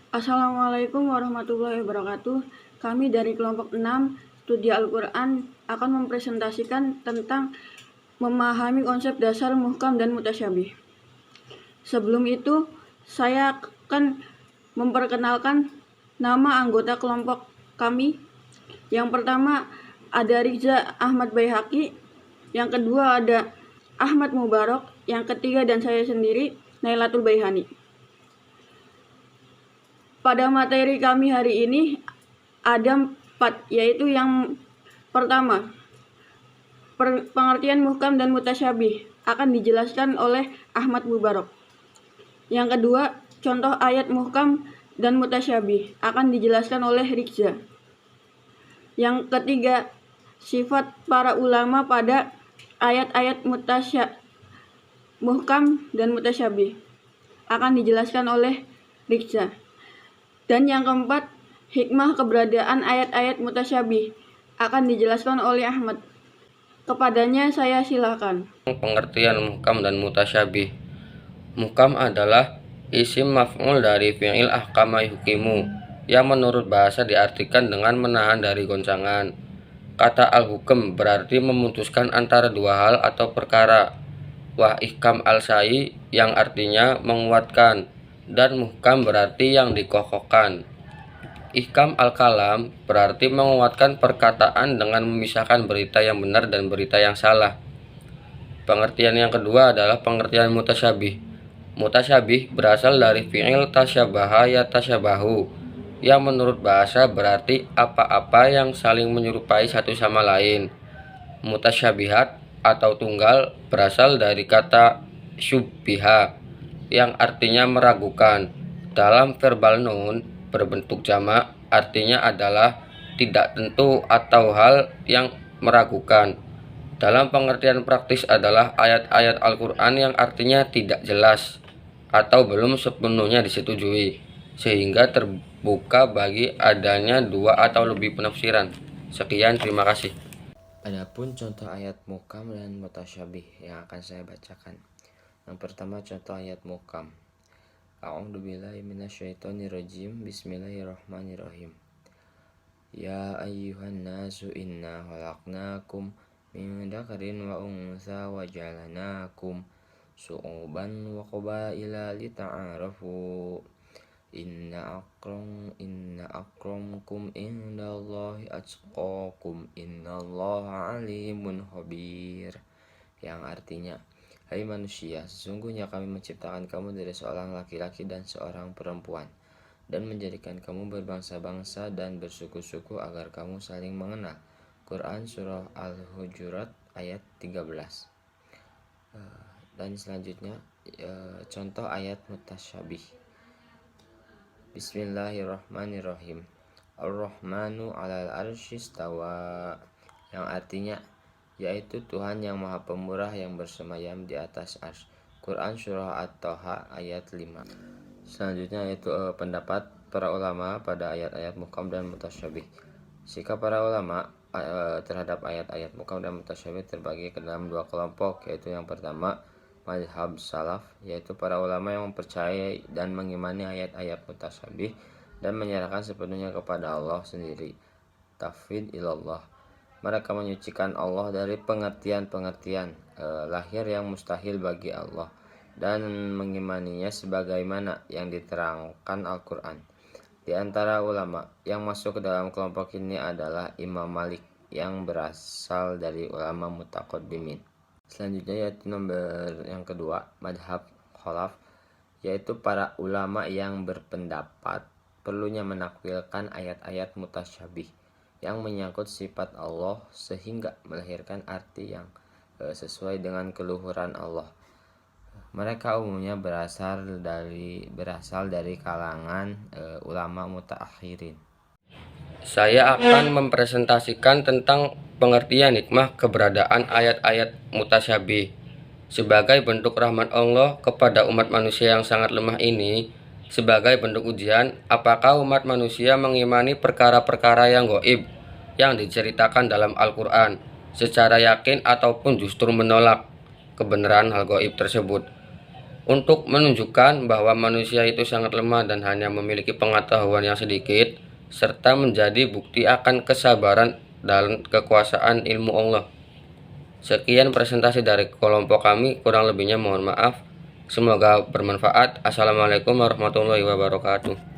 Assalamualaikum warahmatullahi wabarakatuh. Kami dari kelompok 6 Studi Al-Quran akan mempresentasikan tentang memahami konsep dasar muhkam dan mutasyabih. Sebelum itu, saya akan memperkenalkan nama anggota kelompok kami. Yang pertama ada Riza Ahmad Baihaqi, yang kedua ada Ahmad Mubarak, yang ketiga dan saya sendiri Nailatul Baihani. Pada materi kami hari ini ada 4, yaitu yang pertama, pengertian muhkam dan mutasyabih akan dijelaskan oleh Ahmad Mubarak. Yang kedua, contoh ayat muhkam dan mutasyabih akan dijelaskan oleh Riza. Yang ketiga, sifat para ulama pada ayat-ayat muhkam dan mutasyabih akan dijelaskan oleh Riza. Dan yang keempat, hikmah keberadaan ayat-ayat mutasyabih akan dijelaskan oleh Ahmad. Kepadanya saya silakan. Pengertian muhkam dan mutasyabih. Muhkam adalah isim maf'ul dari fi'il ahkama yuhkimu, yang menurut bahasa diartikan dengan menahan dari goncangan. Kata al-hukum berarti memutuskan antara dua hal atau perkara. Wah ihkam al-sa'i yang artinya menguatkan, dan muhkam berarti yang dikokohkan. Ihkam al-kalam berarti menguatkan perkataan dengan memisahkan berita yang benar dan berita yang salah. Pengertian yang kedua adalah pengertian mutasyabih. Mutasyabih berasal dari fi'il tasyabaha yatasyabahu, yang menurut bahasa berarti apa-apa yang saling menyerupai satu sama lain. Mutasyabihat atau tunggal berasal dari kata syubbiha, yang artinya meragukan. Dalam verbal noun berbentuk jamak artinya adalah tidak tentu atau hal yang meragukan. Dalam pengertian praktis adalah ayat-ayat Al-Quran yang artinya tidak jelas atau belum sepenuhnya disetujui, sehingga terbuka bagi adanya dua atau lebih penafsiran. Sekian, terima kasih. Adapun contoh ayat muhkam dan mutasyabih yang akan saya bacakan. Yang pertama contoh ayat muhkam. A'udzubillahi minasyaitonirrajim. Bismillahirrahmanirrahim. Ya ayyuhan nasu inna khalaqnakum min dzakarin wa untha wa ja'alnakum syu'uban wa qabaila lita'arafu. Inna akramakum indallahi atqakum innallaha alimun khabir, yang artinya, hai manusia, sesungguhnya kami menciptakan kamu dari seorang laki-laki dan seorang perempuan, dan menjadikan kamu berbangsa-bangsa dan bersuku-suku agar kamu saling mengenal. Quran Surah Al-Hujurat ayat 13. Dan selanjutnya contoh ayat mutasyabih. Bismillahirrahmanirrahim. Ar-Rahmanu 'alal arsy istawa, yang artinya yaitu Tuhan yang Maha Pemurah yang bersemayam di atas arsy. Quran Surah At-Taha ayat 5. Selanjutnya yaitu pendapat para ulama pada ayat-ayat muhkam dan mutasyabih. Sikap para ulama terhadap ayat-ayat muhkam dan mutasyabih terbagi ke dalam dua kelompok, yaitu yang pertama mazhab salaf, yaitu para ulama yang mempercayai dan mengimani ayat-ayat mutasyabih dan menyerahkan sepenuhnya kepada Allah sendiri. Tafwid ilallah. Mereka menyucikan Allah dari pengertian-pengertian lahir yang mustahil bagi Allah dan mengimaninya sebagaimana yang diterangkan Al-Quran. Di antara ulama yang masuk ke dalam kelompok ini adalah Imam Malik yang berasal dari ulama mutaqaddimin. Selanjutnya yaitu nomor yang kedua, madhab khalaf, yaitu para ulama yang berpendapat perlunya menakwilkan ayat-ayat mutasyabih yang menyangkut sifat Allah sehingga melahirkan arti yang sesuai dengan keluhuran Allah. Mereka umumnya berasal dari kalangan ulama mutaakhirin. Saya akan mempresentasikan tentang pengertian hikmah keberadaan ayat-ayat mutasyabih. Sebagai bentuk rahmat Allah kepada umat manusia yang sangat lemah ini, sebagai bentuk ujian, apakah umat manusia mengimani perkara-perkara yang gaib yang diceritakan dalam Al-Quran secara yakin ataupun justru menolak kebenaran hal gaib tersebut. untuk menunjukkan bahwa manusia itu sangat lemah dan hanya memiliki pengetahuan yang sedikit, serta menjadi bukti akan kesabaran dan kekuasaan ilmu Allah. Sekian presentasi dari kelompok kami, kurang lebihnya mohon maaf. Semoga bermanfaat. Assalamualaikum warahmatullahi wabarakatuh.